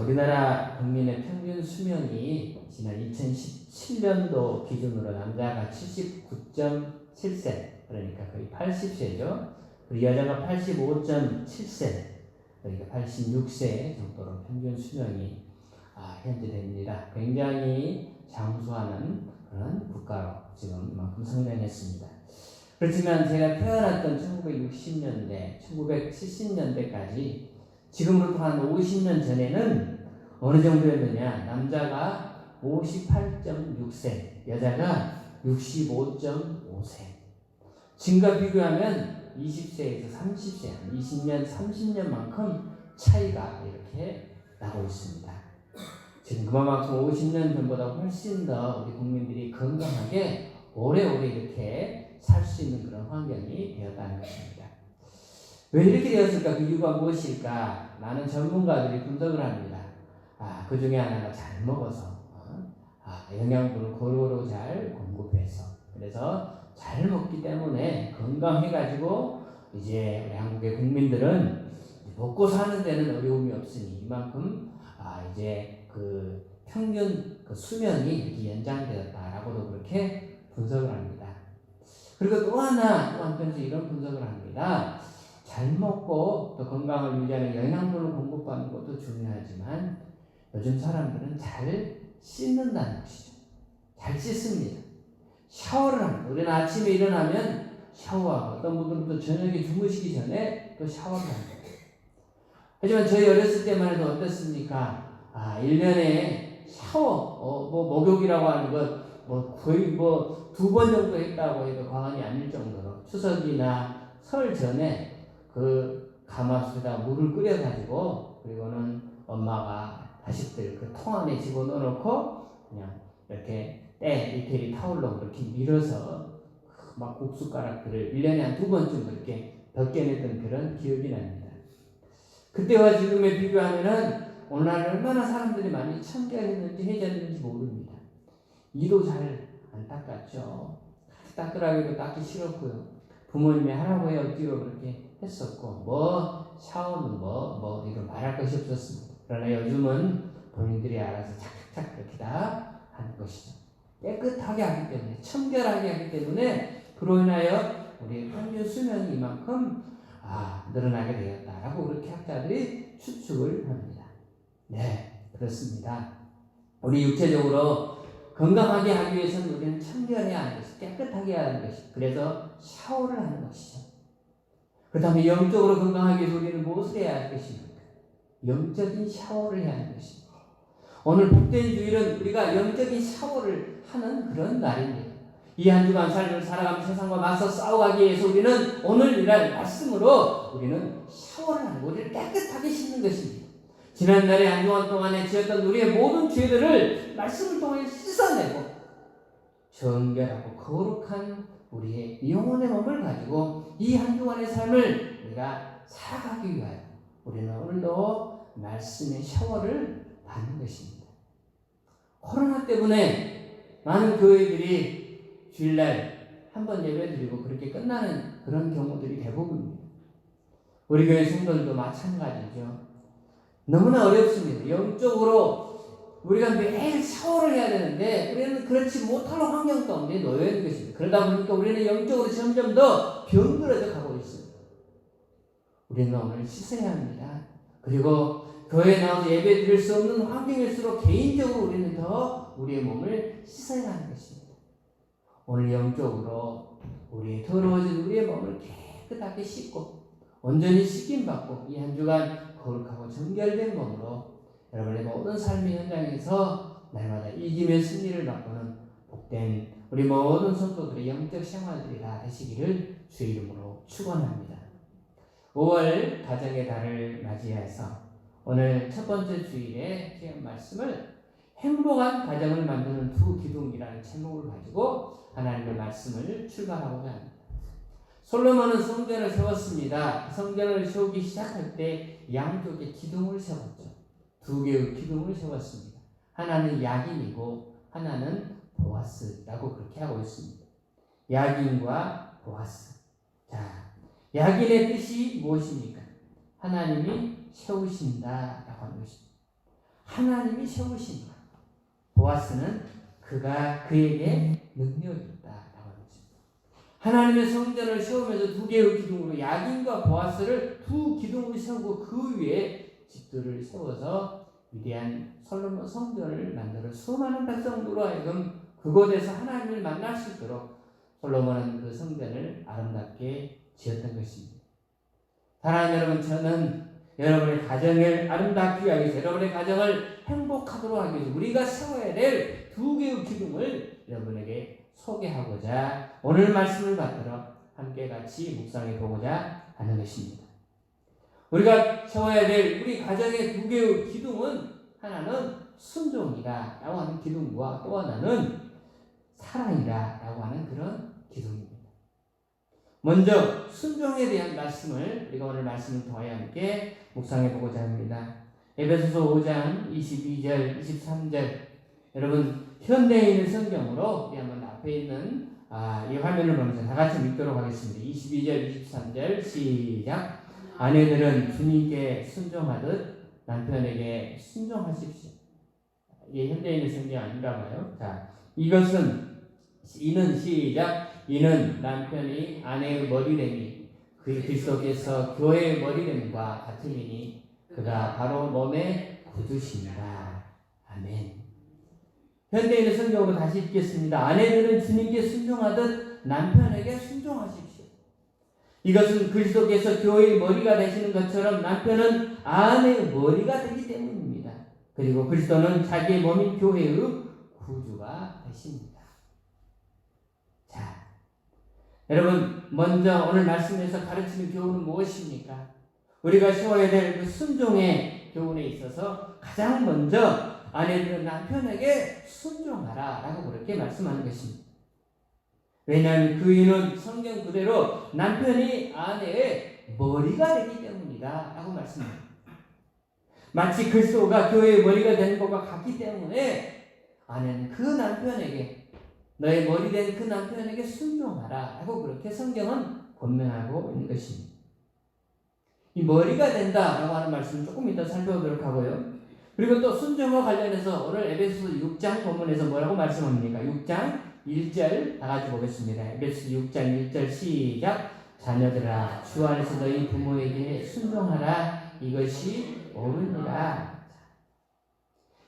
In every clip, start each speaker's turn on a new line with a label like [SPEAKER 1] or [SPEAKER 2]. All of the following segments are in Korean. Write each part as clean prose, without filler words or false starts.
[SPEAKER 1] 우리나라 국민의 평균 수명이 지난 2017년도 기준으로 남자가 79.7세, 그러니까 거의 80세죠. 그리고 여자가 85.7세, 그러니까 86세 정도로 평균 수명이 현재 됩니다. 굉장히 장수하는 그런 국가로 지금 이만큼 성장했습니다. 그렇지만 제가 태어났던 1960년대, 1970년대까지 지금으로부터 한 50년 전에는 어느 정도였느냐, 남자가 58.6세, 여자가 65.5세. 지금과 비교하면 20세에서 30세, 20년, 30년만큼 차이가 이렇게 나고 있습니다. 지금 그만큼 50년 전보다 훨씬 더 우리 국민들이 건강하게 오래오래 이렇게 살 수 있는 그런 환경이 되었다는 것입니다. 왜 이렇게 되었을까? 그 이유가 무엇일까? 많은 전문가들이 분석을 합니다. 그 중에 하나가 잘 먹어서, 영양분을 고루고루 잘 공급해서, 그래서 잘 먹기 때문에 건강해가지고 이제 우리 한국의 국민들은 먹고 사는 데는 어려움이 없으니 이만큼 이제 그 평균 그 수명이 이렇게 연장되었다라고도 그렇게 분석을 합니다. 그리고 또 한편에서 이런 분석을 합니다. 잘 먹고 또 건강을 유지하는 영양분을 공급받는 것도 중요하지만 요즘 사람들은 잘 씻는다는 것이죠. 잘 씻습니다. 샤워를 합니다. 우리는 아침에 일어나면 샤워하고 어떤 분들은 또 저녁에 주무시기 전에 또 샤워를 합니다. 하지만 저희 어렸을 때만 해도 어떻습니까? 1년에 샤워, 목욕이라고 하는 것, 거의 2번 정도 했다고 해도 과언이 아닐 정도로 추석이나 설 전에 그 가마솥에다 물을 끓여가지고, 그리고는 엄마가 자식들 그 통 안에 집어넣어놓고 그냥 이렇게 이태리 타올로 이렇게 밀어서 막 국숟가락들을 1년에 한 2번쯤 그렇게 벗겨냈던 그런 기억이 납니다. 그때와 지금에 비교하면은 오늘날 얼마나 사람들이 많이 청결했는지 해졌는지 모릅니다. 이도 잘 안 닦았죠. 닦으라고 닦기 싫었고요. 부모님이 하라고 해 억지로 그렇게 했었고, 샤워는 이런 말할 것이 없었습니다. 그러나 요즘은 본인들이 알아서 착착 그렇게 다 하는 것이죠. 깨끗하게 하기 때문에, 청결하게 하기 때문에 그로 인하여 우리의 평균 수명이 이만큼 늘어나게 되었다라고 그렇게 학자들이 추측을 합니다. 네, 그렇습니다. 우리 육체적으로 건강하게 하기 위해서는 우리는 청결해야 하는 것이, 깨끗하게 해야 하는 것이, 그래서 샤워를 하는 것이죠. 그 다음에 영적으로 건강하기 위해서 우리는 무엇을 해야 할 것입니까? 영적인 샤워를 해야 하는 것입니다. 오늘 복된 주일은 우리가 영적인 샤워를 하는 그런 날입니다. 이 한 주간 삶을 살아가며 세상과 맞서 싸워가기 위해서 우리는 오늘 이날 말씀으로 우리는 샤워를 하고 우리를 깨끗하게 씻는 것입니다. 지난날에 한 주간 동안에 지었던 우리의 모든 죄들을 말씀을 통해 씻어내고 정결하고 거룩한 우리의 영혼의 몸을 가지고 이 한 주간의 삶을 우리가 살아가기 위하여 우리는 오늘도 말씀의 샤워를 받는 것입니다. 코로나 때문에 많은 교회들이 주일날 한번 예배드리고 그렇게 끝나는 그런 경우들이 대부분입니다. 우리 교회 성도들도 마찬가지죠. 너무나 어렵습니다. 영적으로 우리가 매일 샤워를 해야 되는데 우리는 그렇지 못할 환경 가운데 놓여 있는 것입니다. 그러다 보니까 우리는 영적으로 점점 더 병들어져 가고 있습니다. 우리는 오늘 씻어야 합니다. 그리고 교회에 나와서 예배 드릴 수 없는 환경일수록 개인적으로 우리는 더 우리의 몸을 씻어야 하는 것입니다. 오늘 영적으로 우리의 더러워진 우리의 몸을 깨끗하게 씻고 온전히 씻김받고 이 한 주간 거룩하고 정결된 몸으로 여러분의 모든 삶의 현장에서 날마다 이기며 승리를 맛보는 복된 우리 모든 성도들의 영적 생활들이 다 되시기를 주의 이름으로 축원합니다. 5월 가정의 달을 맞이해서 오늘 첫 번째 주일에 기한 말씀을 행복한 가정을 만드는 두 기둥이라는 제목을 가지고 하나님의 말씀을 출발하고자 합니다. 솔로몬은 성전을 세웠습니다. 성전을 세우기 시작할 때 양쪽에 기둥을 세웠죠. 두 개의 기둥을 세웠습니다. 하나는 야긴이고 하나는 보아스라고 그렇게 하고 있습니다. 야긴과 보아스. 자, 야긴의 뜻이 무엇입니까? 하나님이 세우신다라고 하는 것입니다. 하나님이 세우신 것. 보아스는 그에게 능력이 있다라고 하는 것입니다. 하나님의 성전을 세우면서 두 개의 기둥으로 야긴과 보아스를 두 기둥으로 세우고 그 위에 집들을 세워서 위대한 솔로몬 성전을 만들어 수많은 백성으로 하여금 그곳에서 하나님을 만날 수 있도록 솔로몬은 그 성전을 아름답게 지었던 것입니다. 사랑하는 여러분, 저는 여러분의 가정을 아름답게 하기 위해서, 여러분의 가정을 행복하도록 하기 위해서 우리가 세워야 될 두 개의 기둥을 여러분에게 소개하고자 오늘 말씀을 받들어 함께 같이 묵상해 보고자 하는 것입니다. 우리가 세워야 될 우리 가정의 두 개의 기둥은, 하나는 순종이다 라고 하는 기둥과 또 하나는 사랑이다 라고 하는 그런 기둥입니다. 먼저 순종에 대한 말씀을 우리가 오늘 말씀을 통하여 함께 묵상해 보고자 합니다. 에베소서 5장 22절 23절, 여러분 현대에 있는 성경으로 우리 한번 앞에 있는 이 화면을 보면서 다 같이 읽도록 하겠습니다. 22절 23절 시작. 아내들은 주님께 순종하듯 남편에게 순종하십시오. 이게 현대에 있는 성경이 아닌가 봐요. 자, 이는 시작. 이는 남편이 아내의 머리됨이 그리스도께서 교회의 머리됨과 같으니 그가 바로 몸의 구주십니다. 아멘. 현대에 있는 성경으로 다시 읽겠습니다. 아내들은 주님께 순종하듯 남편에게 순종하십시오. 이것은 그리스도께서 교회의 머리가 되시는 것처럼 남편은 아내의 머리가 되기 때문입니다. 그리고 그리스도는 자기의 몸인 교회의 구주가 되십니다. 자, 여러분, 먼저 오늘 말씀에서 가르치는 교훈은 무엇입니까? 우리가 세워야 될 그 순종의 교훈에 있어서 가장 먼저 아내들은 남편에게 순종하라 라고 그렇게 말씀하는 것입니다. 왜냐하면 그 이유는 성경 그대로 남편이 아내의 머리가 되기 때문이다 라고 말씀합니다. 마치 그리스도가 교회의 머리가 되는 것과 같기 때문에 아내는 그 남편에게, 너의 머리 된 그 남편에게 순종하라 라고 그렇게 성경은 권면하고 있는 것입니다. 이 머리가 된다라고 하는 말씀을 조금 이따 살펴보도록 하고요. 그리고 또 순종과 관련해서 오늘 에베소서 6장 본문에서 뭐라고 말씀합니까? 6장 1절 다 같이 보겠습니다. 에베소서 6장 1절 시작. 자녀들아 주 안에서 너희 부모에게 순종하라. 이것이 옳으니라.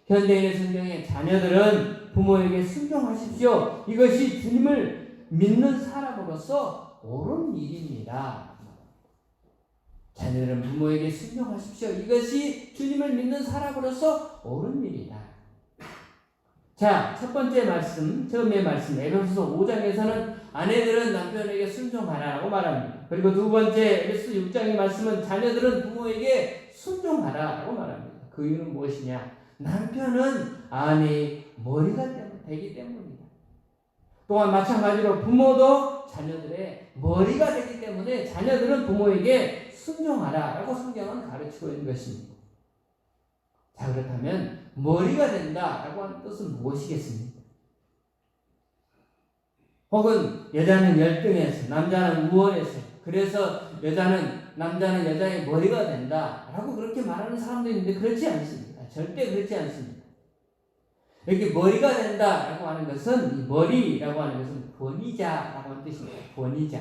[SPEAKER 1] 현대인의 성경에 자녀들은 부모에게 순종하십시오. 이것이 주님을 믿는 사람으로서 옳은 일입니다. 자녀들은 부모에게 순종하십시오. 이것이 주님을 믿는 사람으로서 옳은 일이다. 자, 첫 번째 말씀, 처음의 말씀, 에베소서 5장에서는 아내들은 남편에게 순종하라라고 말합니다. 그리고 두 번째 에베소서 6장의 말씀은 자녀들은 부모에게 순종하라라고 말합니다. 그 이유는 무엇이냐? 남편은 아내의 머리가 되기 때문이다. 또한 마찬가지로 부모도 자녀들의 머리가 되기 때문에 자녀들은 부모에게 순종하라라고 성경은 가르치고 있는 것입니다. 자, 그렇다면 머리가 된다라고 하는 뜻은 무엇이겠습니까? 혹은 여자는 열등해서 남자는 우월해서 그래서 남자는 여자의 머리가 된다라고 그렇게 말하는 사람도 있는데 그렇지 않습니다. 절대 그렇지 않습니다. 여기 머리가 된다라고 하는 것은, 이 머리라고 하는 것은 권위자라고 하는 뜻입니다. 권위자.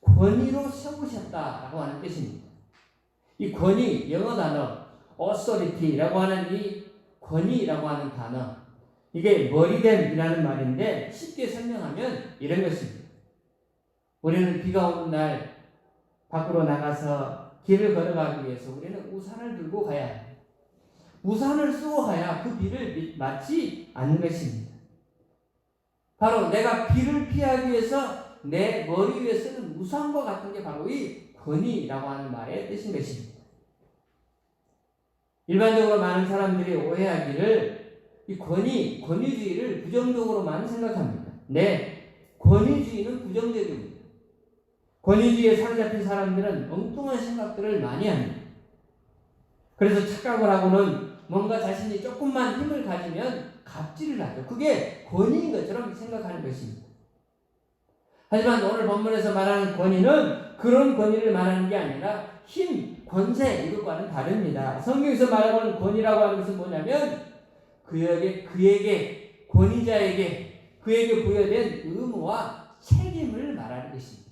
[SPEAKER 1] 권위로 세우셨다라고 하는 뜻입니다. 이 권위, 영어 단어 authority라고 하는 이 권위라고 하는 단어, 이게 머리됨이라는 말인데 쉽게 설명하면 이런 것입니다. 우리는 비가 오는 날 밖으로 나가서 길을 걸어가기 위해서 우리는 우산을 들고 가야 합니다. 우산을 쓰고 가야 그 비를 맞지 않는 것입니다. 바로 내가 비를 피하기 위해서 내 머리 위에 쓰는 우산과 같은 게 바로 이 권위라고 하는 말의 뜻인 것입니다. 일반적으로 많은 사람들이 오해하기를 이 권위주의를 부정적으로만 생각합니다. 네, 권위주의는 부정적입니다. 권위주의에 사로잡힌 사람들은 엉뚱한 생각들을 많이 합니다. 그래서 착각을 하고는 뭔가 자신이 조금만 힘을 가지면 갑질을 하죠. 그게 권위인 것처럼 생각하는 것입니다. 하지만 오늘 본문에서 말하는 권위는 그런 권위를 말하는 게 아니라 힘, 권세 이것과는 다릅니다. 성경에서 말하는 권위라고 하는 것은 뭐냐면 그에게 권위자에게 그에게 부여된 의무와 책임을 말하는 것입니다.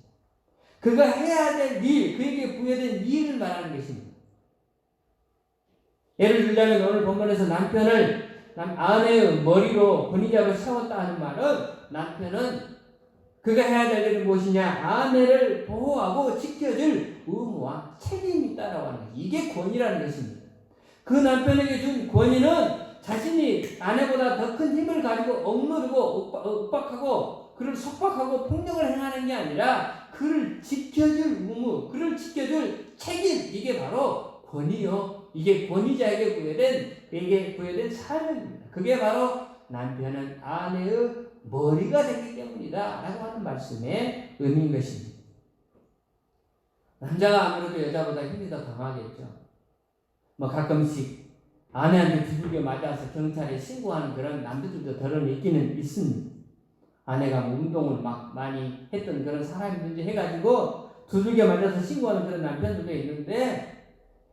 [SPEAKER 1] 그가 해야 될 일, 그에게 부여된 일을 말하는 것입니다. 예를 들자면 오늘 본문에서 남편을 아내의 머리로 권위자로 세웠다 하는 말은 남편은 그가 해야 될 일은 무엇이냐? 아내를 보호하고 지켜줄 의무와 책임이 있다라고 하는 것이 이게 권위라는 것입니다. 그 남편에게 준 권위는 자신이 아내보다 더 큰 힘을 가지고 억누르고 윽박하고 그를 속박하고 폭력을 행하는 게 아니라 그를 지켜줄 의무, 그를 지켜줄 책임 이게 바로 권위요. 이게 권위자에게 부여된 사명입니다. 그게 바로 남편은 아내의 머리가 되기 때문이다 라고 하는 말씀의 의미인 것입니다. 남자가 아무래도 여자보다 힘이 더 강하겠죠. 가끔씩 아내한테 두들겨 맞아서 경찰에 신고하는 그런 남자들도 더러운 있기는 있습니다. 아내가 운동을 막 많이 했던 그런 사람이든지 해가지고 두들겨 맞아서 신고하는 그런 남편들도 있는데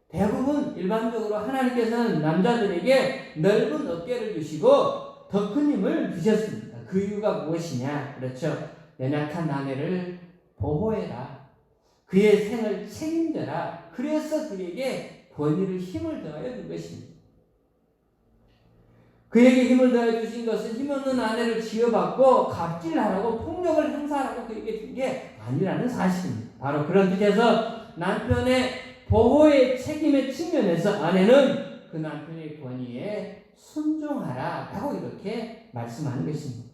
[SPEAKER 1] 대부분 일반적으로 하나님께서는 남자들에게 넓은 어깨를 주시고 더 큰 힘을 주셨습니다. 그 이유가 무엇이냐? 그렇죠. 연약한 아내를 보호해라. 그의 생을 책임져라. 그래서 그에게 권위를 힘을 더하여 준 것입니다. 그에게 힘을 더해 주신 것은 힘없는 아내를 지어받고 갑질하라고 폭력을 행사하라고 그에게 준 게 아니라는 사실입니다. 바로 그런 뜻에서 남편의 보호의 책임의 측면에서 아내는 그 남편의 권위에 순종하라 라고 이렇게 말씀하는 것입니다.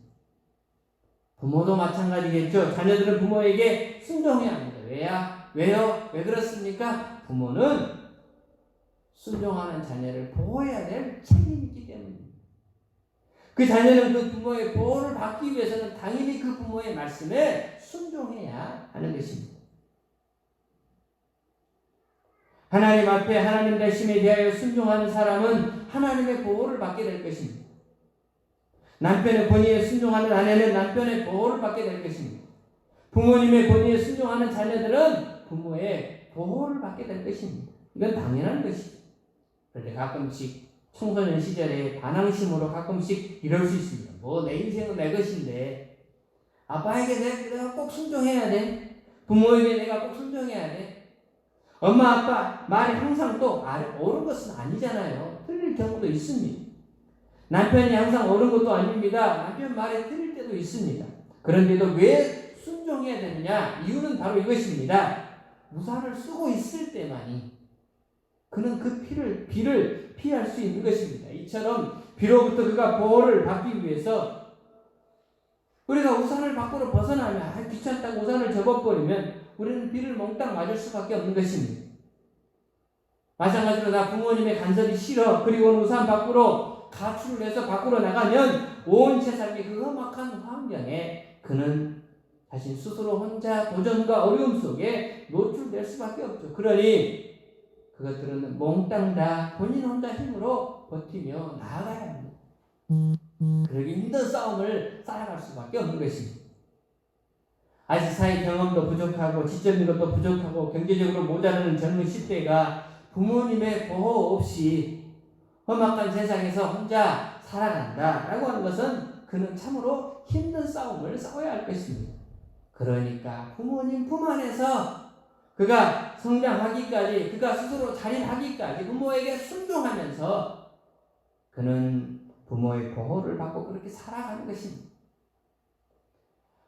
[SPEAKER 1] 부모도 마찬가지겠죠. 자녀들은 부모에게 순종해야 합니다. 왜요? 왜 그렇습니까? 부모는 순종하는 자녀를 보호해야 될 책임이 있기 때문입니다. 그 자녀는 그 부모의 보호를 받기 위해서는 당연히 그 부모의 말씀에 순종해야 하는 것입니다. 하나님 앞에 하나님 말씀에 대하여 순종하는 사람은 하나님의 보호를 받게 될 것입니다. 남편의 권위에 순종하는 아내는 남편의 보호를 받게 될 것입니다. 부모님의 권위에 순종하는 자녀들은 부모의 보호를 받게 될 것입니다. 이건 당연한 것이죠. 그런데 가끔씩 청소년 시절에 반항심으로 가끔씩 이럴 수 있습니다. 내 인생은 내 것인데 아빠에게 내가 꼭 순종해야 돼. 부모에게 내가 꼭 순종해야 돼. 엄마 아빠 말이 항상 또 옳은 것은 아니잖아요. 틀릴 경우도 있습니다. 남편이 항상 옳은 것도 아닙니다. 남편 말에 틀릴 때도 있습니다. 그런데도 왜 순종해야 되느냐? 이유는 바로 이것입니다. 우산을 쓰고 있을 때만이 그는 그 비를 피할 수 있는 것입니다. 이처럼 비로부터 그가 보호를 받기 위해서 우리가 우산을 밖으로 벗어나면 귀찮다고 우산을 접어버리면 우리는 비를 몽땅 맞을 수밖에 없는 것입니다. 마찬가지로 나 부모님의 간섭이 싫어. 그리고 우산 밖으로 가출을 해서 밖으로 나가면 온 세상의 그 험악한 환경에 그는 자신 스스로 혼자 도전과 어려움 속에 노출될 수밖에 없죠. 그러니 그것들은 몽땅 다 본인 혼자 힘으로 버티며 나아가야 합니다. 그러기 힘든 싸움을 쌓아갈 수밖에 없는 것입니다. 아직 사회 경험도 부족하고 지적인 것도 부족하고 경제적으로 모자라는 젊은 10대가 부모님의 보호 없이 험악한 세상에서 혼자 살아간다라고 하는 것은 그는 참으로 힘든 싸움을 싸워야 할 것입니다. 그러니까 부모님 품 안에서 그가 성장하기까지 그가 스스로 자립하기까지 부모에게 순종하면서 그는 부모의 보호를 받고 그렇게 살아가는 것입니다.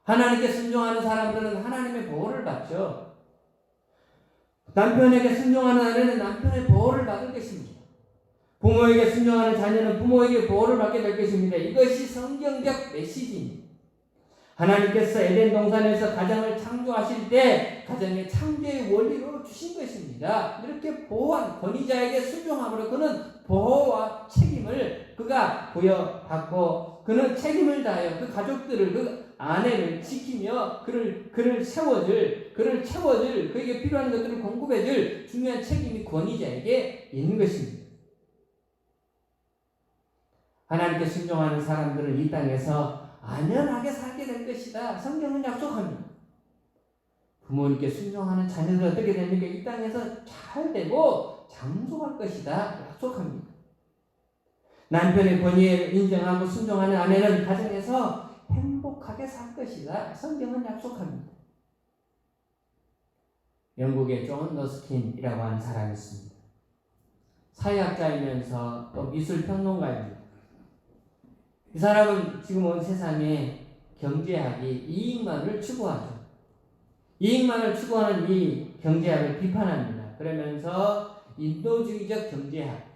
[SPEAKER 1] 하나님께 순종하는 사람들은 하나님의 보호를 받죠. 남편에게 순종하는 아내는 남편의 보호를 받을 것입니다. 부모에게 순종하는 자녀는 부모에게 보호를 받게 될 것입니다. 이것이 성경적 메시지입니다. 하나님께서 에덴 동산에서 가정을 창조하실 때 가정의 창조의 원리로 주신 것입니다. 이렇게 보호한 권위자에게 순종함으로 그는 보호와 책임을 그가 부여받고 그는 책임을 다하여 그 가족들을 그 아내를 지키며 그를 채워줄 그에게 필요한 것들을 공급해줄 중요한 책임이 권위자에게 있는 것입니다. 하나님께 순종하는 사람들은 이 땅에서 안연하게 살게 될 것이다. 성경은 약속합니다. 부모님께 순종하는 자녀들 어떻게 됩니까? 이 땅에서 잘 되고 장수할 것이다 약속합니다. 남편의 권위를 인정하고 순종하는 아내는 가정에서 행복하게 살 것이다 성경은 약속합니다. 영국의 존 러스킨이라고 하는 사람이 있습니다. 사회학자이면서 또 미술평론가입니다. 이 사람은 지금 온 세상에 경제학이 이익만을 추구하죠. 이익만을 추구하는 이 경제학을 비판합니다. 그러면서 인도주의적 경제학,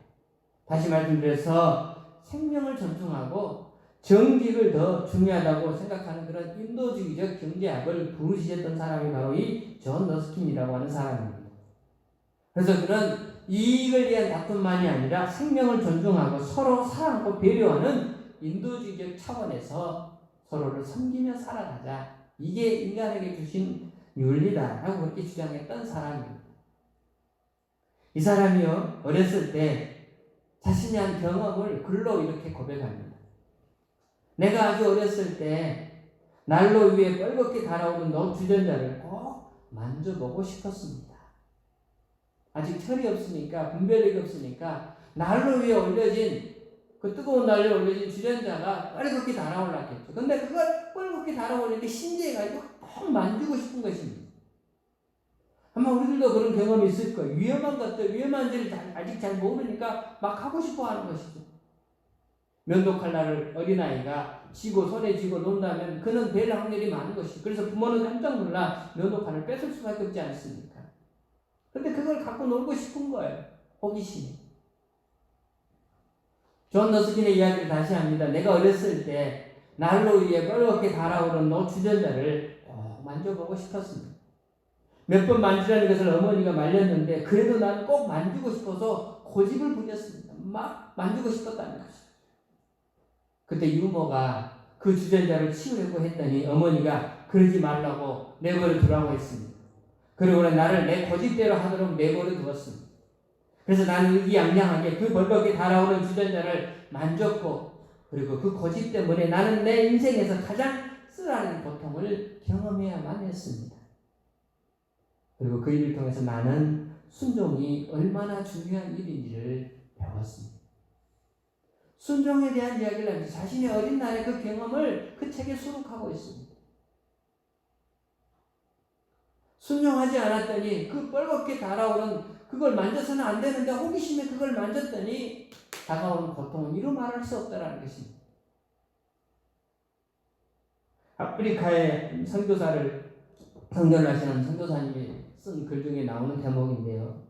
[SPEAKER 1] 다시 말씀드려서 생명을 존중하고 정직을 더 중요하다고 생각하는 그런 인도주의적 경제학을 부르시했던 사람이 바로 이 존 러스킨이라고 하는 사람입니다. 그래서 그는 이익을 위한 다툼만이 아니라 생명을 존중하고 서로 사랑하고 배려하는 인도주의적 차원에서 서로를 섬기며 살아가자. 이게 인간에게 주신 윤리다라고 그렇게 주장했던 사람입니다. 이 사람이요, 어렸을 때 자신이 한 경험을 글로 이렇게 고백합니다. 내가 아주 어렸을 때 난로 위에 뻘겋게 달아오른 너 주전자를 꼭 만져보고 싶었습니다. 아직 철이 없으니까, 분별력이 없으니까 난로 위에 올려진 그 뜨거운 난로에 올려진 주전자가 뻘겋게 달아올랐겠죠. 근데 그걸 뻘겋게 달아올리는데 신기해가지고 꼭 만지고 싶은 것입니다. 아마 우리들도 그런 경험이 있을 거예요. 위험한 것들, 위험한지를 아직 잘 모르니까 막 하고 싶어 하는 것이죠. 면도 칼날을 어린아이가 쥐고 손에 쥐고 논다면 그는 될 확률이 많은 것이죠. 그래서 부모는 깜짝 놀라 면도 칼을 뺏을 수밖에 없지 않습니까? 근데 그걸 갖고 놀고 싶은 거예요. 호기심이. 존 러스킨의 이야기를 다시 합니다. 내가 어렸을 때 난로 위에 뻘겋게 달아오른 너 주전자를 꼭 만져보고 싶었습니다. 몇 번 만지라는 것을 어머니가 말렸는데 그래도 난 꼭 만지고 싶어서 고집을 부렸습니다. 막 만지고 싶었다는 것이죠. 그때 유모가 그 주전자를 치우려고 했더니 어머니가 그러지 말라고 내버려 두라고 했습니다. 그리고 나를 내 고집대로 하도록 내버려 두었습니다. 그래서 나는 의기양양하게 그 벌겋게 달아오른 주전자를 만졌고, 그리고 그 고집 때문에 나는 내 인생에서 가장 쓰라린 고통을 경험해야만 했습니다. 그리고 그 일을 통해서 나는 순종이 얼마나 중요한 일인지를 배웠습니다. 순종에 대한 이야기를 하면서 자신의 어린 날의 그 경험을 그 책에 수록하고 있습니다. 순종하지 않았더니 그 뻘겋게 달아오른 그걸 만져서는 안 되는데 호기심에 그걸 만졌더니 다가오는 고통은 이루 말할 수 없다라는 것입니다. 아프리카의 선교사를 선교하시는 선교사님이 쓴 글 중에 나오는 대목인데요.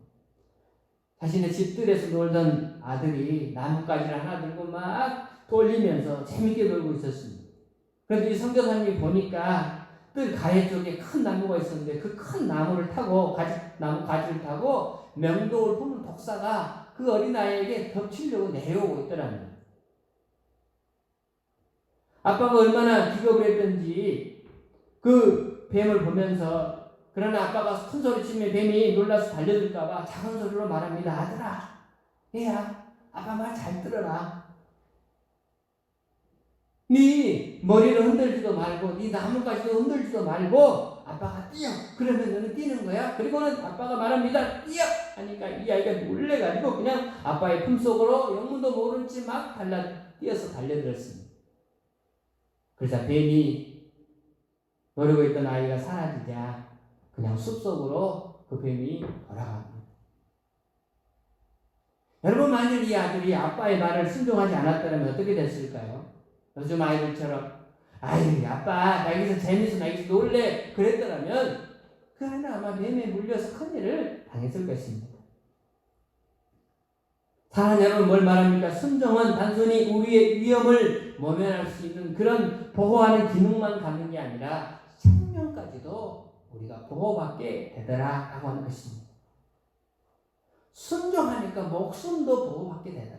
[SPEAKER 1] 자신의 집들에서 놀던 아들이 나뭇가지를 하나 들고 막 돌리면서 재밌게 놀고 있었습니다. 그런데 이 선교사님이 보니까 뜰 가해 쪽에 큰 나무가 있었는데 그 큰 나무를 타고 나무 가지를 타고 명도를 품은 독사가 그 어린아이에게 덮치려고 내려오고 있더랍니다. 아빠가 얼마나 기겁을 했던지 그 뱀을 보면서, 그러나 아빠가 큰 소리 치면 뱀이 놀라서 달려들까봐 작은 소리로 말합니다. 아들아, 얘야, 아빠 말 잘 들어라. 네 머리를 흔들지도 말고 네 나뭇가지도 흔들지도 말고 아빠가 뛰어. 그러면 너는 뛰는 거야. 그리고는 아빠가 말합니다. 뛰어! 하니까 이 아이가 놀래가지고 그냥 아빠의 품속으로 영문도 모른 채 막 뛰어서 달려들었습니다. 그래서 뱀이 노리고 있던 아이가 사라지자 그냥 숲속으로 그 뱀이 돌아갑니다. 여러분, 만일 이 아들이 아빠의 말을 순종하지 않았다면 어떻게 됐을까요? 요즘 아이들처럼 아이 아빠 나 여기서 재밌어 나 여기서 놀래 그랬더라면 그 아이는 아마 뱀에 물려서 큰일을 당했을 것입니다. 사랑하는 여러분, 뭘 말합니까? 순종은 단순히 우리의 위험을 모면할 수 있는 그런 보호하는 기능만 갖는 게 아니라 생명까지도 우리가 보호받게 되더라 라고 하는 것입니다. 순종하니까 목숨도 보호받게 되더라.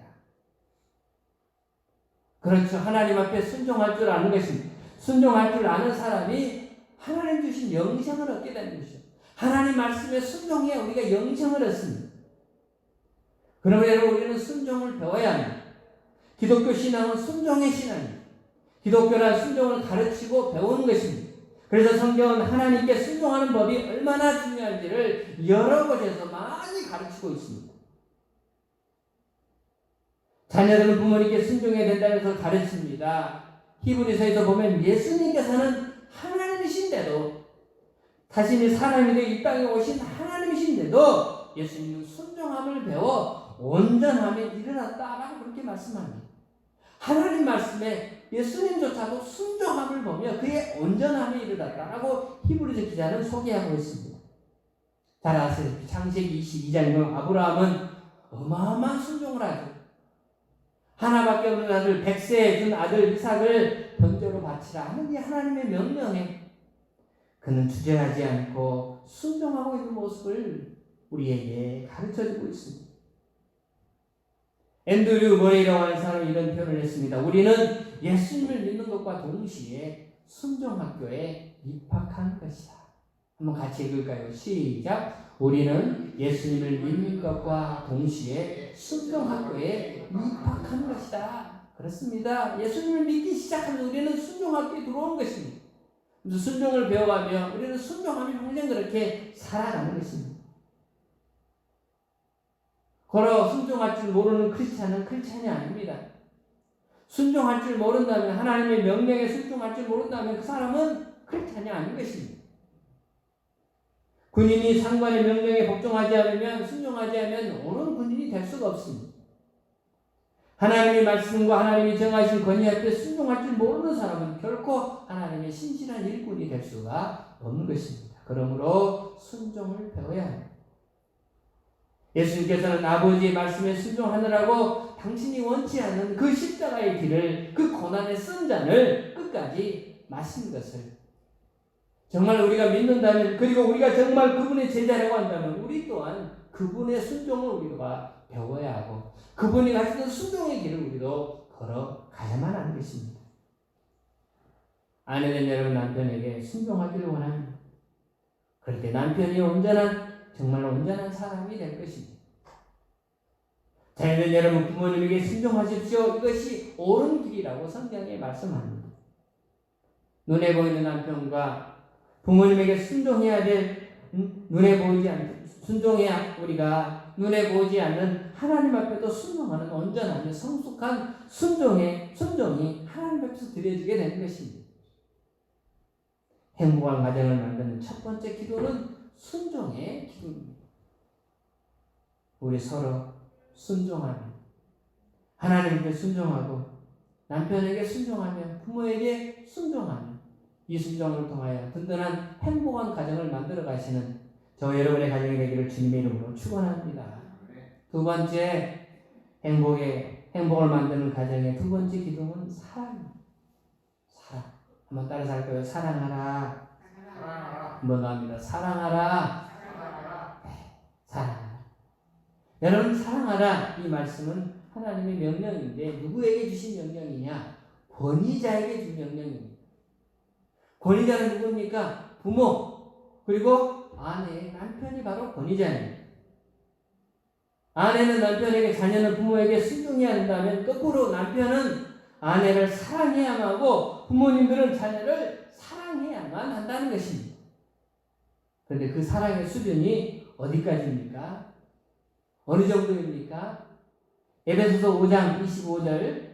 [SPEAKER 1] 그렇죠. 하나님 앞에 순종할 줄 아는 것입니다. 순종할 줄 아는 사람이 하나님 주신 영생을 얻게 되는 것이죠. 하나님 말씀에 순종해 우리가 영생을 얻습니다. 그러면 여러분, 우리는 순종을 배워야 합니다. 기독교 신앙은 순종의 신앙입니다. 기독교란 순종을 가르치고 배우는 것입니다. 그래서 성경은 하나님께 순종하는 법이 얼마나 중요한지를 여러 곳에서 많이 가르치고 있습니다. 자녀들은 부모님께 순종해야 된다면서 가르칩니다. 히브리서에서 보면 예수님께서는 하나님이신데도, 자신이 사람이 되어 이 땅에 오신 하나님이신데도 예수님은 순종함을 배워 온전함에 이르렀다라고 그렇게 말씀합니다. 하나님 말씀에 예수님조차도 순종함을 보며 그의 온전함에 이르렀다라고 히브리서 기자는 소개하고 있습니다. 잘 아세요. 창세기 22장에 보면 아브라함은 어마어마한 순종을 하죠. 하나밖에 없는 아들, 100세에 준 아들 이삭을 번제로 바치라 하는 이 하나님의 명령에 그는 주저하지 않고 순종하고 있는 모습을 우리에게 가르쳐주고 있습니다. 앤드류 머레이라고 하는 사람이 이런 표현을 했습니다. 우리는 예수님을 믿는 것과 동시에 순종학교에 입학한 것이다. 한번 같이 읽을까요? 시작. 우리는 예수님을 믿는 것과 동시에 순종학교에 입학한 것이다. 그렇습니다. 예수님을 믿기 시작하면 우리는 순종학교에 들어온 것입니다. 그래서 순종을 배워가며 우리는 순종하며 평생 그렇게 살아가는 것입니다. 걸어 순종할 줄 모르는 크리스찬은 크리스찬이 아닙니다. 순종할 줄 모른다면, 하나님의 명령에 순종할 줄 모른다면 그 사람은 크리스찬이 아닌 것입니다. 군인이 상관의 명령에 복종하지 않으면, 순종하지 않으면 옳은 군인이 될 수가 없습니다. 하나님의 말씀과 하나님이 정하신 권위 앞에 순종할 줄 모르는 사람은 결코 하나님의 신실한 일꾼이 될 수가 없는 것입니다. 그러므로 순종을 배워야 합니다. 예수님께서는 아버지의 말씀에 순종하느라고 당신이 원치 않는 그 십자가의 길을, 그 고난의 쓴 잔을 끝까지 마신 것을, 정말 우리가 믿는다면, 그리고 우리가 정말 그분의 제자라고 한다면 우리 또한 그분의 순종을 우리가 배워야 하고 그분이 가시던 순종의 길을 우리도 걸어가야만 하는 것입니다. 아내된 여러분, 남편에게 순종하기를 원합니다. 그럴 때 남편이 정말 온전한 사람이 될 것입니다. 자녀된 여러분, 부모님에게 순종하십시오. 이것이 옳은 길이라고 성경에 말씀합니다. 눈에 보이는 남편과 부모님에게 순종해야 될, 순종해야 우리가 눈에 보이지 않는 하나님 앞에도 순종하는 온전하며 성숙한 순종이 하나님 앞에서 드려지게 되는 것입니다. 행복한 가정을 만드는 첫 번째 기도는 순종의 기도입니다. 우리 서로 순종하며, 하나님께 순종하고 남편에게 순종하며 부모에게 순종하며, 이 순종을 통하여 든든한 행복한 가정을 만들어 가시는 저 여러분의 가정이 되기를 주님의 이름으로 축원합니다. 두 번째, 행복을 만드는 가정의 두 번째 기도는 사랑입니다. 사랑. 한번 따라서 할까요? 사랑하라. 한번 더 합니다. 사랑하라. 사랑하라. 여러분, 사랑하라, 이 말씀은 하나님의 명령인데 누구에게 주신 명령이냐? 권위자에게 준 명령입니다. 권위자는 누굽니까? 부모, 그리고 아내, 남편이 바로 권위자입니다. 아내는 남편에게, 자녀는 부모에게 순종해야 한다면 거꾸로 남편은 아내를 사랑해야만 하고 부모님들은 자녀를 사랑해야만 한다는 것입니다. 그런데 그 사랑의 수준이 어디까지입니까? 어느 정도입니까? 에베소서 5장 25절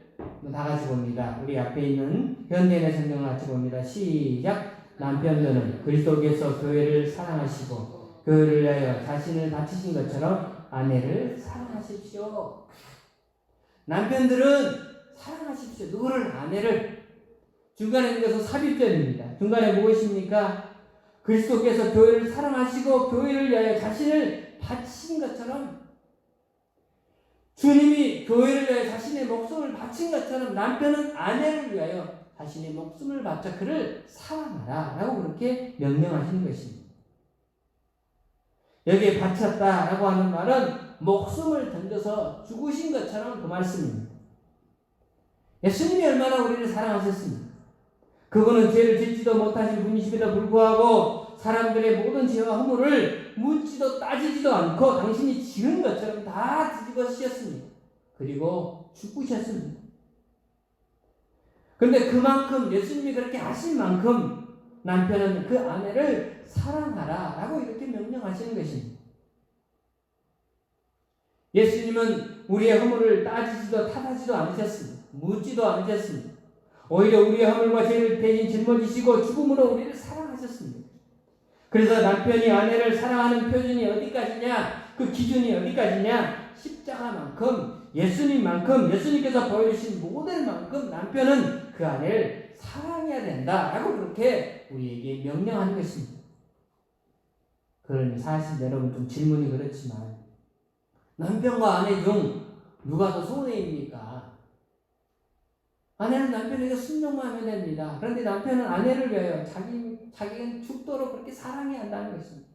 [SPEAKER 1] 다 같이 봅니다. 우리 앞에 있는 현대인의 성경을 같이 봅니다. 시작. 남편들은 그리스도께서 교회를 사랑하시고 교회를 위하여 자신을 바치신 것처럼 아내를 사랑하십시오. 남편들은 사랑하십시오. 누구를? 아내를. 중간에 있는 것은 삽입절입니다. 중간에 무엇입니까? 그리스도께서 교회를 사랑하시고 교회를 위하여 자신을 바치신 것처럼, 주님이 교회를 위하여 자신의 목숨을 바친 것처럼 남편은 아내를 위하여 자신의 목숨을 바쳐 그를 사랑하라 라고 그렇게 명령하시는 것입니다. 여기에 바쳤다 라고 하는 말은 목숨을 던져서 죽으신 것처럼 그 말씀입니다. 예수님이 얼마나 우리를 사랑하셨습니까? 그분은 죄를 짓지도 못하신 분이심에도 불구하고 사람들의 모든 죄와 허물을 묻지도 따지지도 않고 당신이 지은 것처럼 다 뒤집어 씌었습니다. 그리고 죽으셨습니다. 그런데 그만큼, 예수님이 그렇게 하신 만큼 남편은 그 아내를 사랑하라 라고 이렇게 명령하시는 것입니다. 예수님은 우리의 허물을 따지지도 탓하지도 않으셨습니다. 묻지도 않으셨습니다. 오히려 우리의 허물과 죄를 대신 짊어지시고 죽음으로 우리를 사랑하셨습니다. 그래서 남편이 아내를 사랑하는 표준이 어디까지냐? 그 기준이 어디까지냐? 십자가만큼, 예수님만큼, 예수님께서 보여주신 모델만큼 남편은 그 아내를 사랑해야 된다라고 그렇게 우리에게 명령하는 것입니다. 그러니 사실 여러분 좀 질문이 그렇지만 남편과 아내 중 누가 더 손해입니까? 아내는 남편에게 순종만 하면 됩니다. 그런데 남편은 아내를 위하여 자기는 죽도록 그렇게 사랑해야 한다는 것입니다.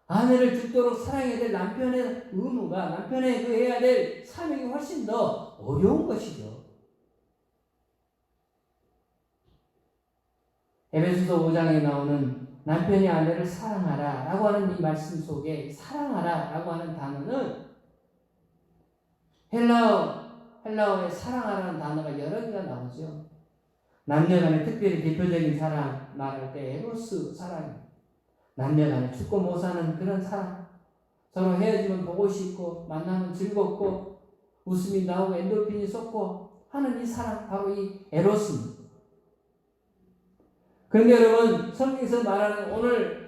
[SPEAKER 1] 아내를 죽도록 사랑해야 될 남편의 의무가, 남편의 그 해야 될 사명이 훨씬 더 어려운 것이죠. 에베소서 5장에 나오는 남편이 아내를 사랑하라 라고 하는 이 말씀 속에 사랑하라 라고 하는 단어는 헬라어의 사랑하라는 단어가 여러 개가 나오죠. 남녀간의 특별히 대표적인 사랑 말할 때 에로스 사랑입니다. 남녀간에 죽고 못 사는 그런 사랑, 서로 헤어지면 보고 싶고 만나면 즐겁고 웃음이 나오고 엔돌핀이 솟고 하는 이 사랑, 바로 이 에로스입니다. 그런데 여러분, 성경에서 말하는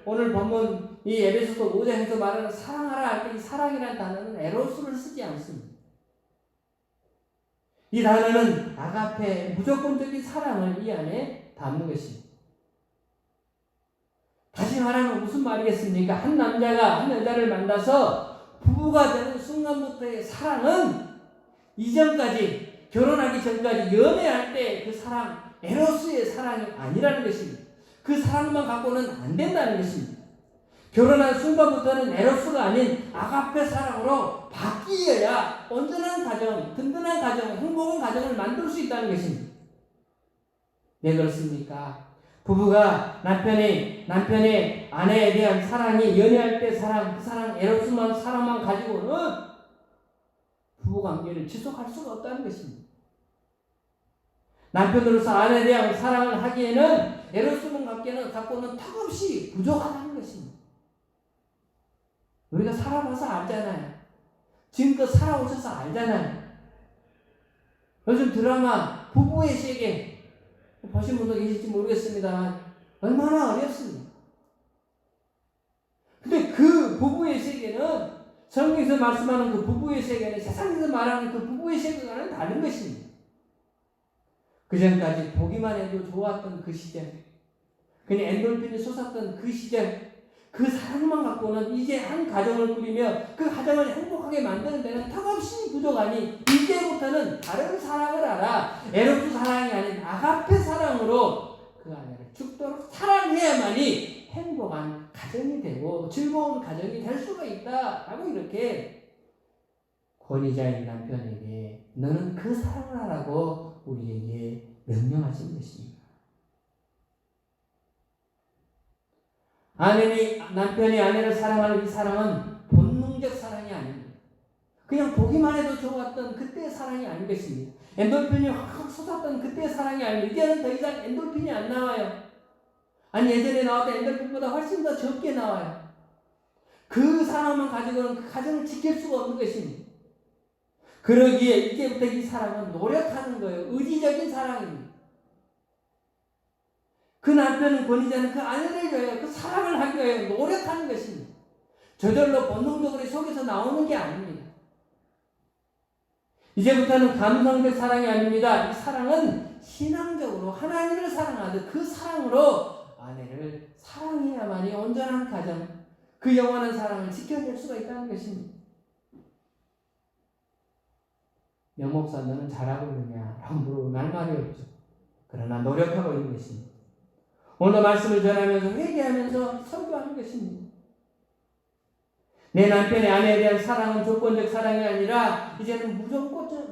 [SPEAKER 1] 오늘 본문 이 에베소서 5장에서 말하는 사랑하라 할 때 이 사랑이라는 단어는 에로스를 쓰지 않습니다. 이 단어는 아가페, 무조건적인 사랑을 이 안에 담는 것입니다. 다시 말하면 무슨 말이겠습니까? 한 남자가 한 여자를 만나서 부부가 되는 순간부터의 사랑은 이전까지, 결혼하기 전까지 연애할 때 그 사랑, 에로스의 사랑이 아니라는 것입니다. 그 사랑만 갖고는 안 된다는 것입니다. 결혼한 순간부터는 에로스가 아닌 아가페 사랑으로 바뀌어야 온전한 가정, 든든한 가정, 행복한 가정을 만들 수 있다는 것입니다. 왜 그렇습니까? 부부가 남편의 아내에 대한 사랑이 연애할 때 사랑, 그 사랑, 에로스만 사랑만 가지고는 부부 관계를 지속할 수가 없다는 것입니다. 남편으로서 아내에 대한 사랑을 하기에는 에로스만 갖고는 턱없이 부족하다는 것입니다. 우리가 살아봐서 알잖아요. 지금껏 살아오셔서 알잖아요. 요즘 드라마 부부의 세계 보신 분도 계실지 모르겠습니다만 얼마나 어렵습니다. 근데 그 부부의 세계는, 성경에서 말씀하는 그 부부의 세계는 세상에서 말하는 그 부부의 세계와는 다른 것입니다. 그전까지 보기만 해도 좋았던 그 시절, 그냥 엔돌핀이 솟았던 그 시절, 그 사랑만 갖고는 이제 한 가정을 꾸리며 그 가정을 행복하게 만드는 데는 턱없이 부족하니 이제부터는 다른 사랑을 알아. 에로스 사랑이 아닌 아가페 사랑으로 그 아내를 죽도록 사랑해야만이 행복한 가정이 되고 즐거운 가정이 될 수가 있다 라고 이렇게 권위자인 남편에게 너는 그 사랑을 하라고 우리에게 명령하신 것입니다. 남편이 아내를 사랑하는 이 사랑은 본능적 사랑이 아닙니다. 그냥 보기만 해도 좋았던 그때의 사랑이 아닌 것입니다. 엔돌핀이 확 솟았던 그때의 사랑이 아닙니다. 이제는 더 이상 엔돌핀이 안 나와요. 아니, 예전에 나왔던 엔돌핀보다 훨씬 더 적게 나와요. 그 사랑만 가지고는 그 가정을 지킬 수가 없는 것입니다. 그러기에 이제부터 이 사랑은 노력하는 거예요. 의지적인 사랑입니다. 그 남편은, 권위자는 그 아내를 위하여, 그 사랑을 하기 위하여 노력하는 것입니다. 저절로 본능적으로 속에서 나오는 게 아닙니다. 이제부터는 감성적 사랑이 아닙니다. 이 사랑은 신앙적으로 하나님을 사랑하듯 그 사랑으로 아내를 사랑해야만이 온전한 가정, 그 영원한 사랑을 지켜낼 수가 있다는 것입니다. 영목사 너는 잘하고 있느냐? 라고 물어보면 할 말이 없죠. 그러나 노력하고 있는 것입니다. 오늘 말씀을 전하면서 회개하면서 설교하는 것입니다. 내 남편의 아내에 대한 사랑은 조건적 사랑이 아니라 이제는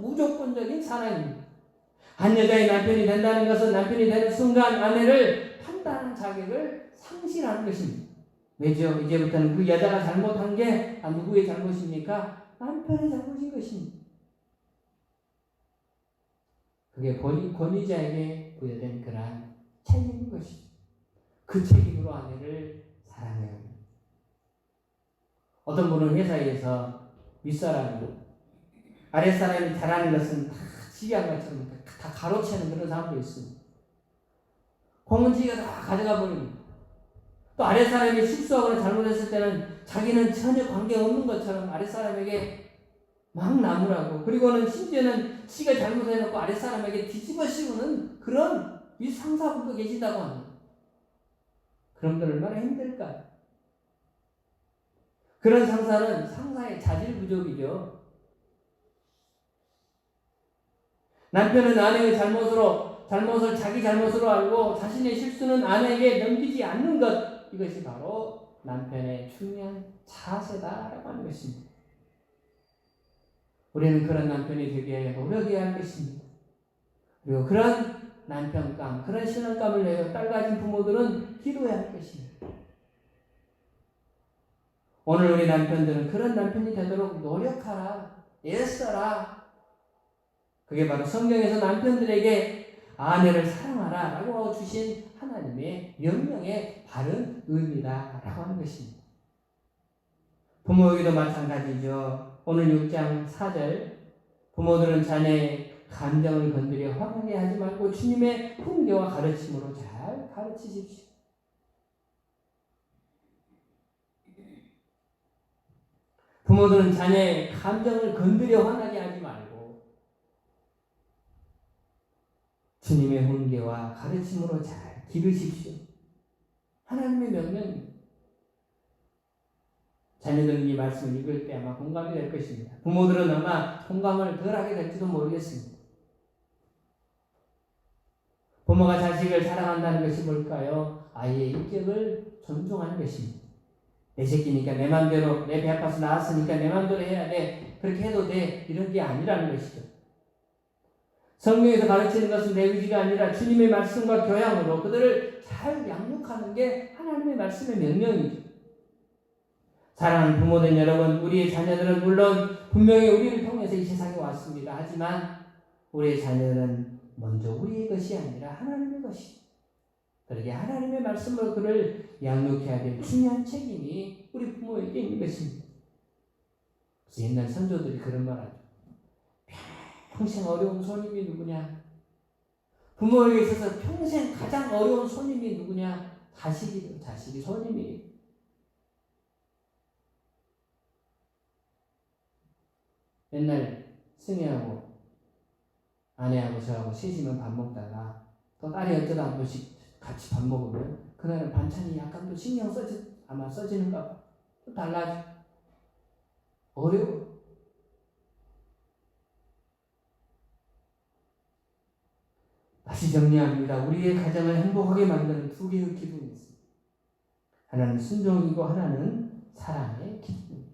[SPEAKER 1] 무조건적인 사랑입니다. 한 여자의 남편이 된다는 것은 남편이 되는 순간 아내를 판단하는 자격을 상실하는 것입니다. 왜죠? 이제부터는 그 여자가 잘못한 게 누구의 잘못입니까? 남편의 잘못인 것입니다. 그게 권위자에게 부여된 그러한 책임인 것이죠. 그 책임으로 아내를 사랑해야 합니다. 어떤 분은 회사에서 윗사람이고 아랫사람이 잘하는 것은 다 지휘한 것처럼 다 가로채는 그런 사람도 있습니다. 공은 지가 다 가져가 버립니다. 또 아랫사람이 실수하거나 잘못했을 때는 자기는 전혀 관계없는 것처럼 아랫사람에게 막 나무라고, 그리고는 심지어는 지가 잘못해놓고 아랫사람에게 뒤집어 씌우는 그런 윗상사분도 계시다고 합니다. 그런 분 얼마나 힘들까요? 그런 상사는 상사의 자질 부족이죠. 남편은 아내의 잘못을 자기 잘못으로 알고 자신의 실수는 아내에게 넘기지 않는 것, 이것이 바로 남편의 중요한 자세다라고 하는 것입니다. 우리는 그런 남편이 되게 노력해야 할 것입니다. 그리고 그런 남편감, 그런 신랑감을 내어 딸 가진 부모들은 기도해야 할 것입니다. 오늘 우리 남편들은 그런 남편이 되도록 노력하라, 애써라. 그게 바로 성경에서 남편들에게 아내를 사랑하라 라고 주신 하나님의 명령의 바른 의미다라고 하는 것입니다. 부모에게도 마찬가지죠. 오늘 6장 4절, 부모들은 자녀의 감정을 건드려 화나게 하지 말고 주님의 훈계와 가르침으로 잘 가르치십시오. 부모들은 자녀의 감정을 건드려 화나게 하지 말고 주님의 훈계와 가르침으로 잘 기르십시오. 하나님의 명령입니다. 자녀들은 이 말씀을 읽을 때 아마 공감이 될 것입니다. 부모들은 아마 공감을 덜하게 될지도 모르겠습니다. 부모가 자식을 사랑한다는 것이 뭘까요? 아이의 인격을 존중하는 것입니다. 내 새끼니까 내 맘대로, 내 배 아파서 나왔으니까 내 맘대로 해야 돼, 그렇게 해도 돼, 이런 게 아니라는 것이죠. 성경에서 가르치는 것은 내 의지가 아니라 주님의 말씀과 교양으로 그들을 잘 양육하는 게 하나님의 말씀의 명령이죠. 사랑하는 부모된 여러분, 우리의 자녀들은 물론 분명히 우리를 통해서 이 세상에 왔습니다. 하지만 우리의 자녀들은 먼저 우리의 것이 아니라 하나님의 것이죠. 그러게 하나님의 말씀으로 그를 양육해야 될 중요한 책임이 우리 부모에게 있는 것입니다. 그래서 옛날 선조들이 그런 말 하죠. 평생 어려운 손님이 누구냐? 부모에게 있어서 평생 가장 어려운 손님이 누구냐? 자식이 손님이에요. 맨날 승희하고 아내하고 저하고 셋이면 밥 먹다가 또 딸이 어쩌다 한 번씩 같이 밥 먹으면 그날은 반찬이 약간 또 신경 아마 써지는가 봐. 또 달라져. 어려워. 다시 정리합니다. 우리의 가정을 행복하게 만드는 두 개의 기둥이 있습니다. 하나는 순종이고 하나는 사랑의 기둥입니다.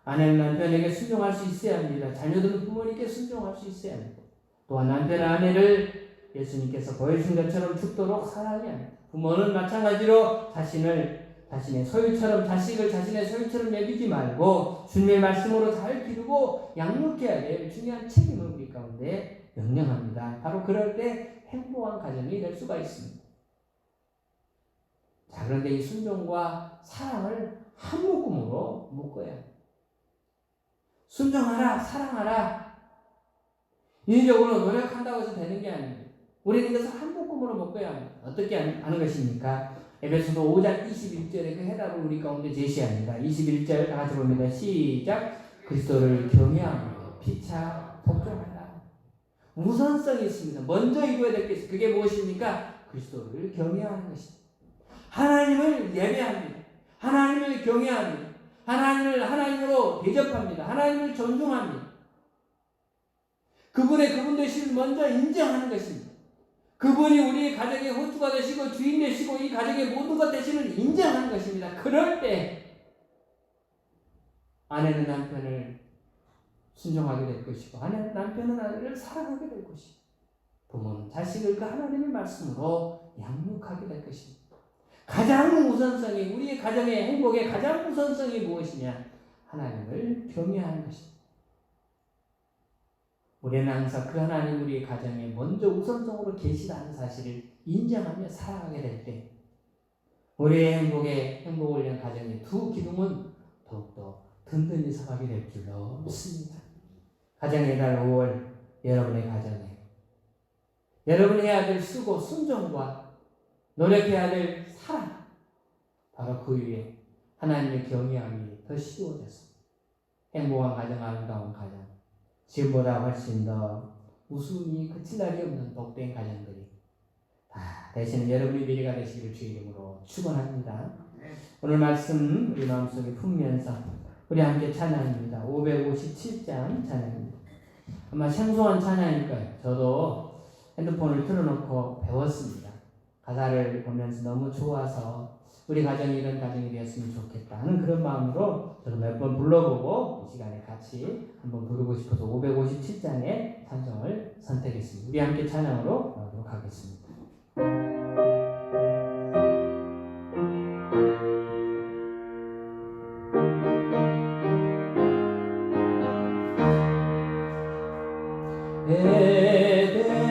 [SPEAKER 1] 아내는 남편에게 순종할 수 있어야 합니다. 자녀들은 부모님께 순종할 수 있어야 합니다. 또한 남편은 아내를 예수님께서 보여준 것처럼 죽도록 사랑해야 합니다. 부모는 마찬가지로 자신의 소유처럼, 자식을 자신의 소유처럼 여기지 말고 주님의 말씀으로 잘 기르고 양육해야 될 중요한 책임을 우리 가운데 명령합니다. 바로 그럴 때 행복한 가정이 될 수가 있습니다. 자, 그런데 이 순종과 사랑을 한 묶음으로 묶어야 합니다. 순종하라, 사랑하라. 인위적으로 노력한다고 해서 되는 게 아닙니다. 우리는 이것을 한 묶음으로 묶어야 합니다. 어떻게 하는 것입니까? 에베소서 5장 21절에 그 해답을 우리 가운데 제시합니다. 21절 다 같이 봅니다. 시작. 그리스도를 경외하며 피차 복종하라. 우선성이 있습니다. 먼저 이루어야 될 게 있습니다. 그게 무엇입니까? 그리스도를 경외하는 것입니다. 하나님을 예배합니다. 하나님을 경외합니다. 하나님으로 대접합니다. 하나님을 존중합니다. 그분 되심을 먼저 인정하는 것입니다. 그분이 우리 가정의 호주가 되시고 주인 되시고 이 가정의 모든 것 되심을 인정하는 것입니다. 그럴 때 아내는 남편을 순종하게 될 것이고 남편은 아내를 사랑하게 될 것이고 부모는 자식을 그 하나님의 말씀으로 양육하게 될 것입니다. 가장 우선성이, 우리의 가정의 행복의 가장 우선성이 무엇이냐? 하나님을 경외하는 것입니다. 우리는 항상 그 하나님 우리의 가정에 먼저 우선적으로 계시다는 사실을 인정하며 살아가게 될 때 우리의 행복을 위한 가정의 두 기둥은 더욱더 든든히 서가게 될 줄로 믿습니다. 가정의 달 5월 여러분의 가정에 여러분이 해야 될 수고, 순종과 노력해야 될 사랑, 바로 그 위에 하나님의 경외함이 더 쉬워져서 행복한 가정, 아름다운 가정, 지금보다 훨씬 더 웃음이 그칠 날이 없는 복된 가정들이 다 되시는 여러분의 미래가 되시기를 주의 이름으로 축원합니다. 오늘 말씀 우리 마음속에 품면서 우리 함께 찬양입니다. 557장 찬양입니다. 아마 생소한 찬양일 거예요. 저도 핸드폰을 틀어놓고 배웠습니다. 가사를 보면서 너무 좋아서 우리 가정이 이런 가정이 되었으면 좋겠다 하는 그런 마음으로 저도 몇 번 불러보고 이 시간에 같이 한번 부르고 싶어서 557장의 찬송을 선택했습니다. 우리 함께 찬양으로 나오도록 하겠습니다.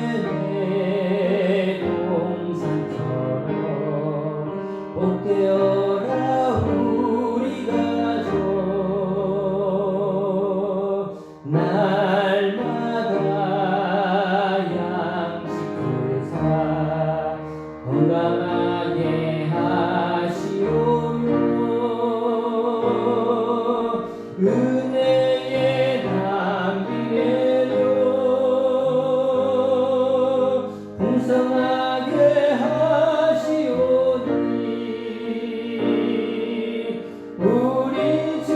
[SPEAKER 1] 에덴의 동산처럼 복되어라 우리 가족 날마다 양식 주사 건강하게 하시오며 은혜의 담비에 풍성하게 하시오니 우리 주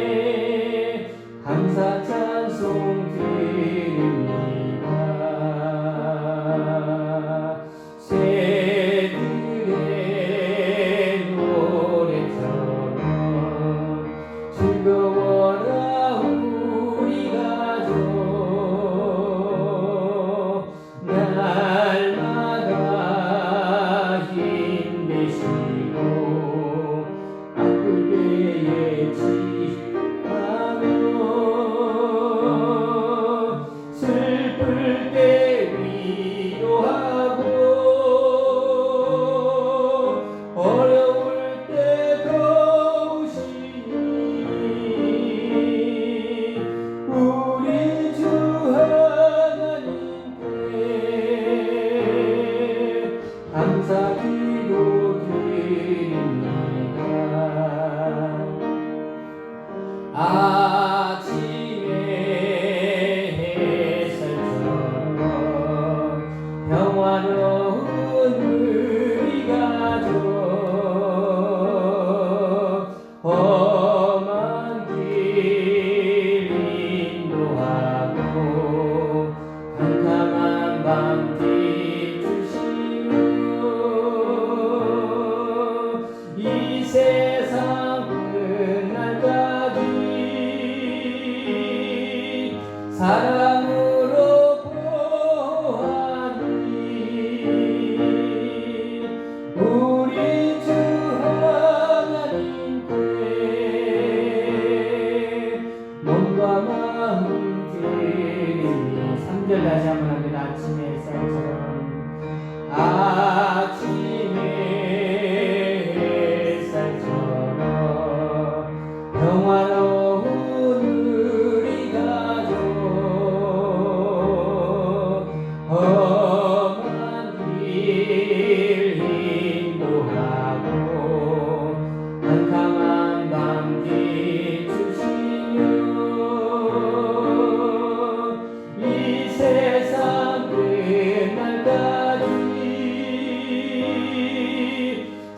[SPEAKER 1] 하나님께 감사 찬송 드립니다. 새들의 노래처럼 즐거워라 우리 가족 날마다 힘내시고 아플 때에 치유하며 슬플 때 위로하고 어려울 때 도우시니 우리 주 하나님께 감사 기도 드립니다. 아침에 햇살처럼 평화로운 우리 가족 험한 길 인도하고 캄캄한 밤 비추시며 이 세상 끝날까지 사랑으로 보아니 우리 주 하나님께 몸과 마음 드리니 3절 다시 한번 합니다. 아침의 햇살처럼 아침의 햇살처럼 평화로운 우리 가족 험한 길 인도하고 캄캄한 밤 비추시며 이 세상 끝날까지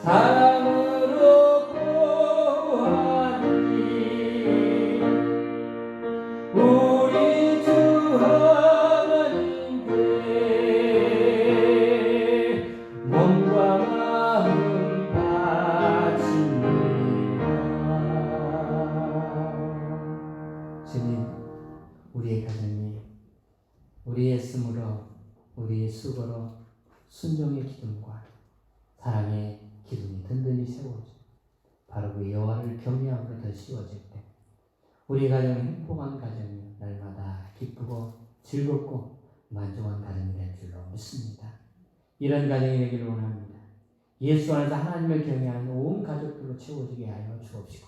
[SPEAKER 1] 사랑으로 보아니 우리 주 하나님께 몸과 마음 바칩니다. 주님, 우리의 가정이 우리의 쓰므로 우리의 수고로 순종의 기둥과 사랑의 기둥이 든든히 세워져 바로 그 여호와를 경외함으로 더 쉬워질 때 우리 가정은 행복한 가정이요 날마다 기쁘고 즐겁고 만족한 가정이 될 줄로 믿습니다. 이런 가정이 되기를 원합니다. 예수 안에서 하나님을 경외하는 온 가족들로 채워지게 하여 주옵시고,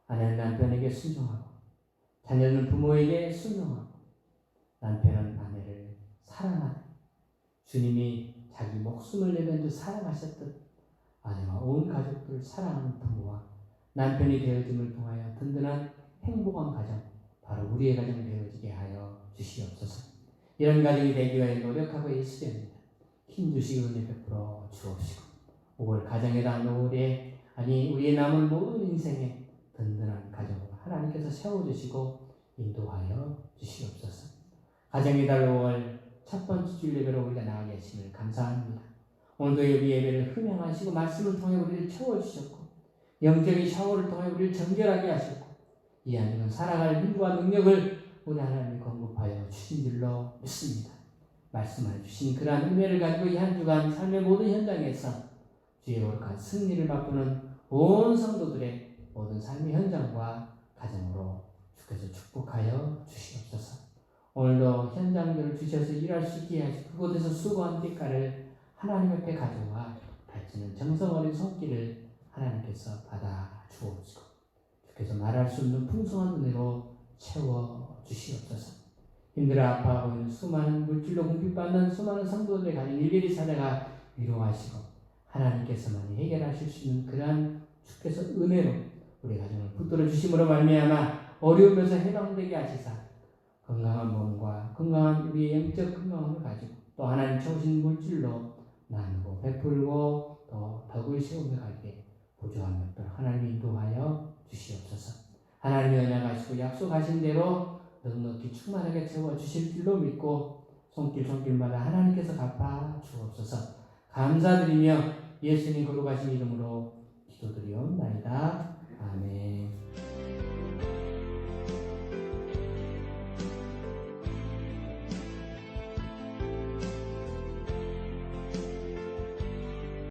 [SPEAKER 1] 아내는 남편에게 순종하고 자녀는 부모에게 순종하고 남편은 아내를 사랑하는, 주님이 자기 목숨을 내면 듯 사랑하셨듯 아내와 온 가족들을 사랑하는 부모와 남편이 되어짐을 통하여 든든한 행복한 가정, 바로 우리의 가정이 되어지게 하여 주시옵소서. 이런 가정이 되기 위해 노력하고 있으렵니다. 힘주시고 은혜 베풀어 주옵시고, 5월 가정의 달 노을에 우리의 남은 모든 인생에 든든한 가정으로 하나님께서 세워주시고 인도하여 주시옵소서. 가정의 달 5월 첫 번째 주일 예배로 우리가 나아가 계심을 감사합니다. 오늘도 우리 예배를 흠양하시고 말씀을 통해 우리를 채워주셨고 영적인 샤워를 통해 우리를 정결하게 하셨고 이 안에는 살아갈 힘과 능력을 우리 하나님이 공급하여 주신 줄로 믿습니다. 말씀해 주신 그러한 은혜를 가지고 이 한 주간 삶의 모든 현장에서 주의 거룩한 승리를 맛보는 온 성도들의 모든 삶의 현장과 가정으로 주께서 축복하여 주시옵소서. 오늘도 현장들을 주셔서 일할 수 있게 하시고 그곳에서 수고한 대가를 하나님 앞에 가져와 바치는 정성 어린 손길을 하나님께서 받아 주옵시고 주께서 말할 수 없는 풍성한 은혜로 채워 주시옵소서. 힘들어 아파하고 있는 수많은 물질로 궁핍받는 수많은 성도들의 가정 일일이 찾아가 위로하시고 하나님께서만이 해결하실 수 있는 그러한 주께서 은혜로 우리 가정을 붙들어 주심으로 말미암아 어려움에서 해방되게 하시사 건강한 몸과 건강한 우리의 영적 건강함을 가지고 또 하나님 주신 물질로 나누고 베풀고 또 덕을 세우며 가게 보조하며 또 하나님 인도하여 주시옵소서. 하나님이 언약하시고 약속하신 대로 넉넉히 충만하게 채워주실 줄로 믿고 손길마다 하나님께서 갚아 주옵소서. 감사드리며 예수님 거룩하신 이름으로 기도드리옵나이다.